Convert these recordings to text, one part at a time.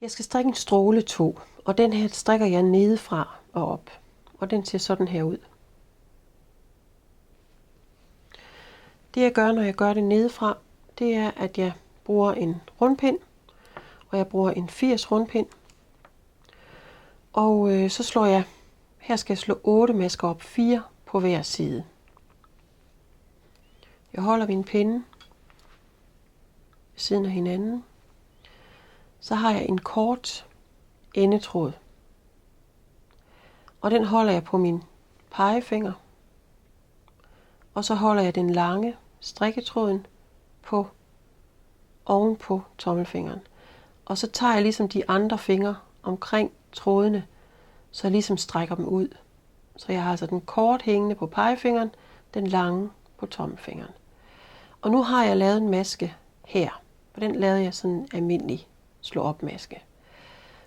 Jeg skal strikke en stråle 2, og den her strikker jeg nedefra og op. Og den ser sådan her ud. Det jeg gør, når jeg gør det nedefra, det er, at jeg bruger en rundpind, og jeg bruger en 80 rundpind. Og så slår jeg, her skal jeg slå 8 masker op, 4 på hver side. Jeg holder min pinde ved siden af hinanden. Så har jeg en kort endetråd. Og den holder jeg på min pegefinger. Og så holder jeg den lange strikketråden på oven på tommelfingeren. Og så tager jeg ligesom de andre fingre omkring trådene, så jeg ligesom strækker dem ud. Så jeg har altså den kort hængende på pegefingeren, den lange på tommelfingeren. Og nu har jeg lavet en maske her, og den lavede jeg sådan en almindelig slå op maske.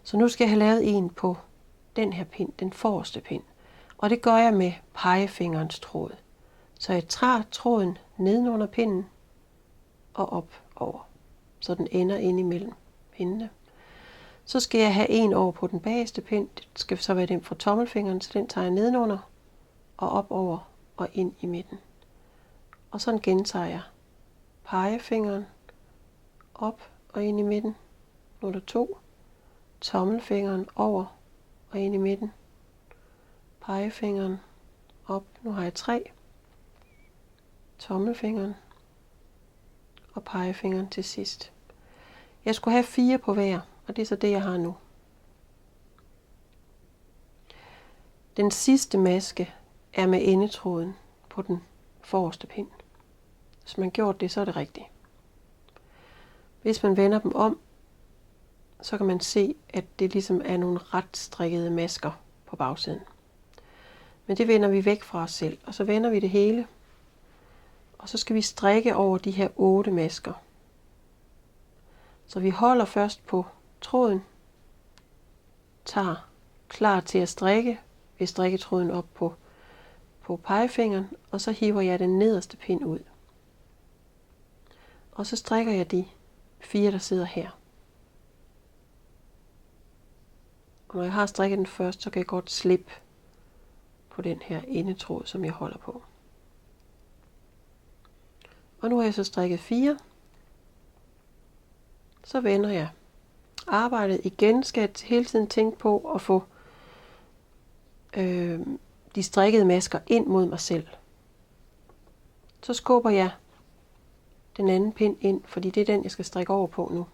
Så nu skal jeg have lavet en på den her pind, den forreste pind. Og det gør jeg med pegefingerens tråd. Så jeg tager tråden nedenunder pinden og op over, så den ender ind imellem pindene. Så skal jeg have en over på den bagerste pind. Det skal så være den fra tommelfingeren, så den tager jeg nedenunder og op over og ind i midten. Og sådan gentager jeg pegefingeren op og ind i midten. Nu er der 2. Tommelfingeren over og ind i midten. Pegefingeren op. Nu har jeg 3. Tommelfingeren og pegefingeren til sidst. Jeg skulle have 4 på hver, og det er så det, jeg har nu. Den sidste maske er med endetråden på den forreste pind. Hvis man gjort det, så er det rigtigt. Hvis man vender dem om, så kan man se, at det ligesom er nogle ret strikkede masker på bagsiden. Men det vender vi væk fra os selv, og så vender vi det hele. Og så skal vi strikke over de her 8 masker. Så vi holder først på tråden, tager klar til at strikke, ved strikketråden op på pegefingeren, og så hiver jeg den nederste pind ud. Og så strikker jeg de 4, der sidder her. Og når jeg har strikket den først, så kan jeg godt slippe på den her endetråd, som jeg holder på. Og nu har jeg så strikket 4. Så vender jeg arbejdet igen. Skal jeg hele tiden tænke på at få de strikkede masker ind mod mig selv. Så skubber jeg den anden pind ind, fordi det er den, jeg skal strikke over på nu.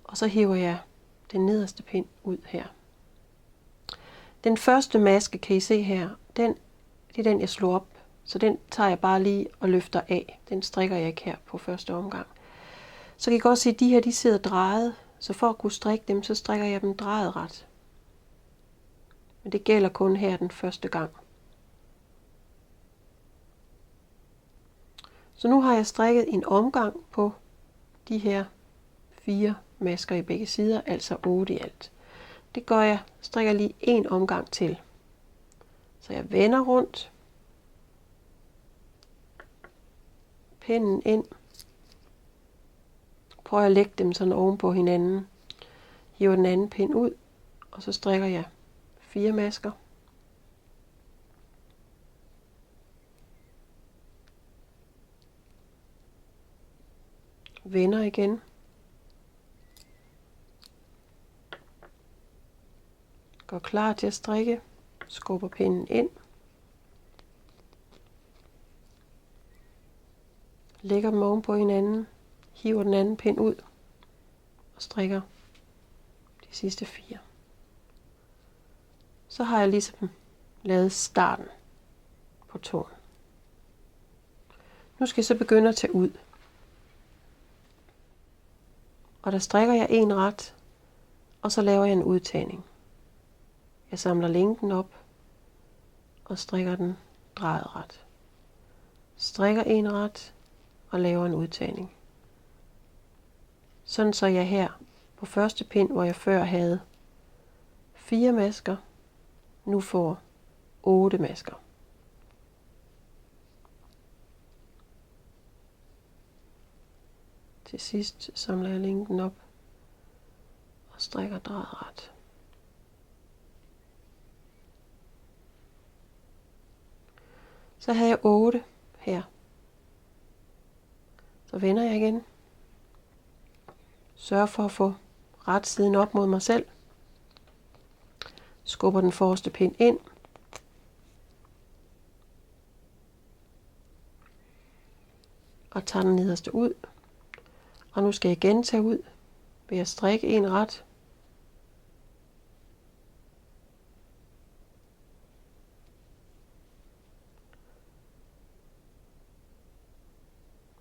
Og så hiver jeg den nederste pind ud her. Den første maske, kan I se her, det er den, jeg slår op. Så den tager jeg bare lige og løfter af. Den strikker jeg ikke her på første omgang. Så kan I godt se, at de her, de sidder drejet. Så for at kunne strikke dem, så strikker jeg dem drejet ret. Men det gælder kun her den første gang. Så nu har jeg strikket en omgang på de her 4 masker i begge sider, altså 8 i alt. Det gør jeg, strikker lige en omgang til. Så jeg vender rundt, pinden ind, prøver at lægge dem sådan oven på hinanden, hiver den anden pind ud, og så strikker jeg 4 masker. Vender igen. Går klar til at strikke. Skubber pinden ind. Lægger dem oven på hinanden. Hiver den anden pind ud. Og strikker de sidste 4. Så har jeg ligesom lavet starten på tåen. Nu skal jeg så begynde at tage ud. Og der strikker jeg en ret, og så laver jeg en udtagning. Jeg samler længden op og strikker den drejet ret. Strikker en ret og laver en udtagning. Sådan så jeg her på første pind, hvor jeg før havde 4 masker, nu får 8 masker. Til sidst samler jeg længden op strikker drejet ret. Så havde jeg 8 her. Så vender jeg igen. Sørg for at få ret siden op mod mig selv. Skubber den forreste pind ind. Og tager den nederste ud. Og nu skal jeg igen tage ud ved at strikke en ret.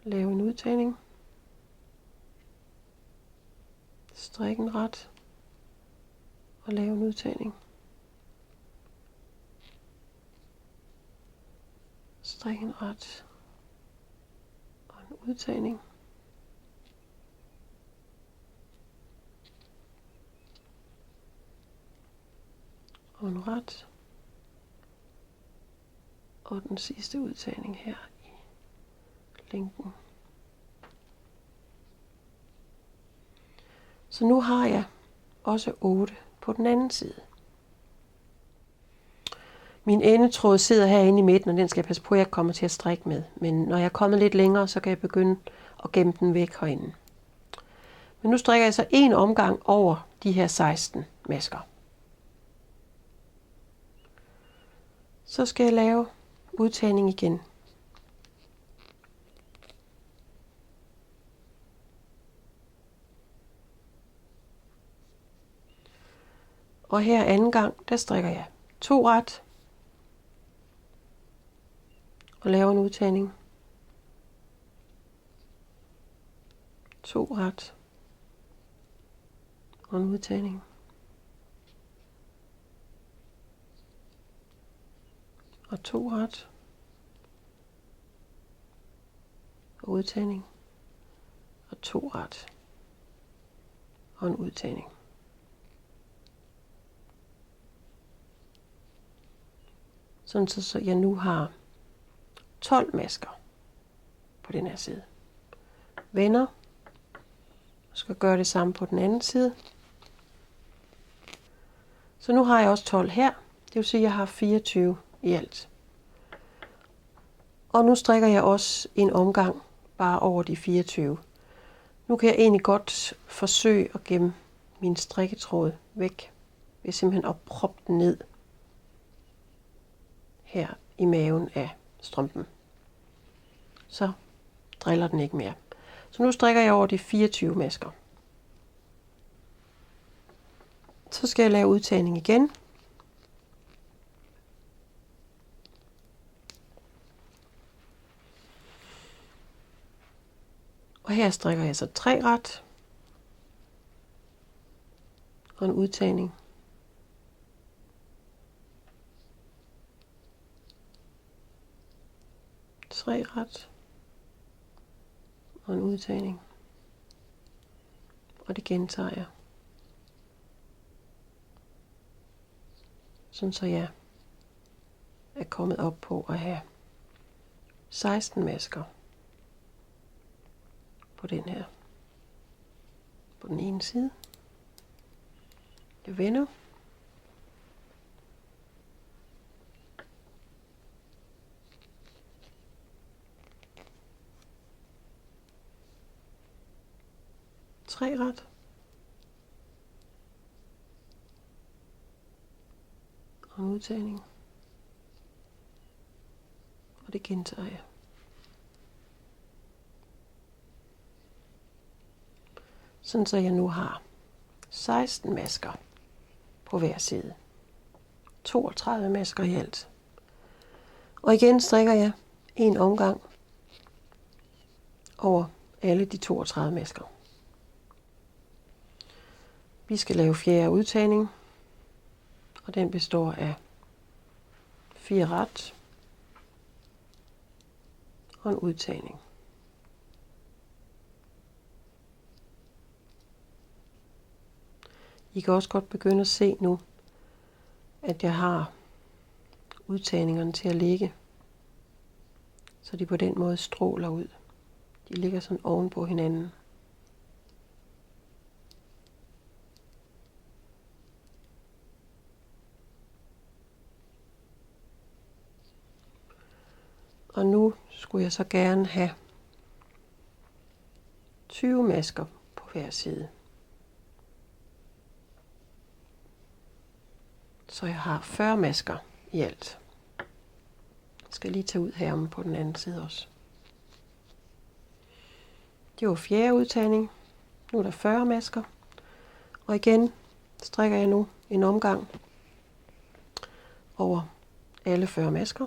Lave en udtagning. Strik en ret. Og lave en udtagning. Strik en ret. Og en udtagning. Og en ret. Og den sidste udtagning her i linken. Så nu har jeg også 8 på den anden side. Min endetråd sidder herinde i midten, og den skal jeg passe på, at jeg kommer til at strikke med. Men når jeg er kommet lidt længere, så kan jeg begynde at gemme den væk herinde. Men nu strikker jeg så en omgang over de her 16 masker. Så skal jeg lave udtagning igen. Og her anden gang, der strikker jeg 2 ret. Og laver en udtagning. 2 ret. Og en udtagning. Og 2 ret. Og udtagning. Og 2 ret. Og en udtagning. Sådan så jeg nu har 12 masker på den her side. Vender. Jeg skal gøre det samme på den anden side. Så nu har jeg også 12 her. Det vil sige, at jeg har 24 i alt. Og nu strikker jeg også en omgang bare over de 24. Nu kan jeg egentlig godt forsøge at gemme min strikketråd væk. Ved simpelthen at proppe den ned her i maven af strømpen. Så driller den ikke mere. Så nu strikker jeg over de 24 masker. Så skal jeg lave udtagning igen. Og her strikker jeg så 3 ret. Og en udtagning. Tre ret. Og en udtagning. Og det gentager jeg. Sådan så jeg er kommet op på at have 16 masker på den her. På den ene side. Jeg vender. Tre ret. Og en udtagning. Og det gentager jeg. Sådan så jeg nu har 16 masker på hver side. 32 masker i alt. Og igen strikker jeg en omgang over alle de 32 masker. Vi skal lave fjerde udtagning, og den består af 4 ret og en udtagning. I kan også godt begynde at se nu, at jeg har udtagningerne til at ligge, så de på den måde stråler ud. De ligger sådan oven på hinanden. Og nu skulle jeg så gerne have 20 masker på hver side. Så jeg har 40 masker i alt. Jeg skal lige tage ud her på den anden side også. Det var fjerde udtagning. Nu er der 40 masker. Og igen strikker jeg nu en omgang over alle 40 masker.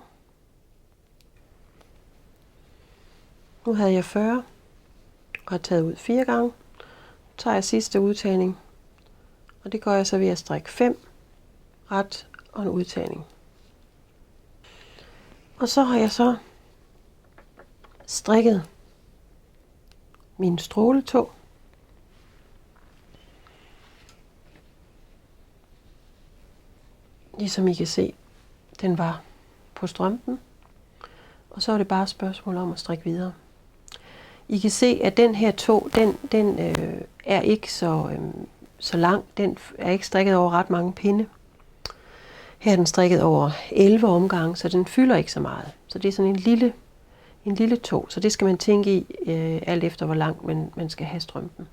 Nu havde jeg 40 og har taget ud 4 gange. Så tager jeg sidste udtagning. Og det gør jeg så ved at strikke 5 ret og en udtagning. Og så har jeg så strikket min stråletå. Ligesom I kan se, den var på strømpen. Og så er det bare et spørgsmål om at strikke videre. I kan se, at den her tå, den er ikke så lang. Den er ikke strikket over ret mange pinde. Her er den strikket over 11 omgange, så den fylder ikke så meget. Så det er sådan en lille tå, så det skal man tænke i, alt efter hvor langt man skal have strømpen.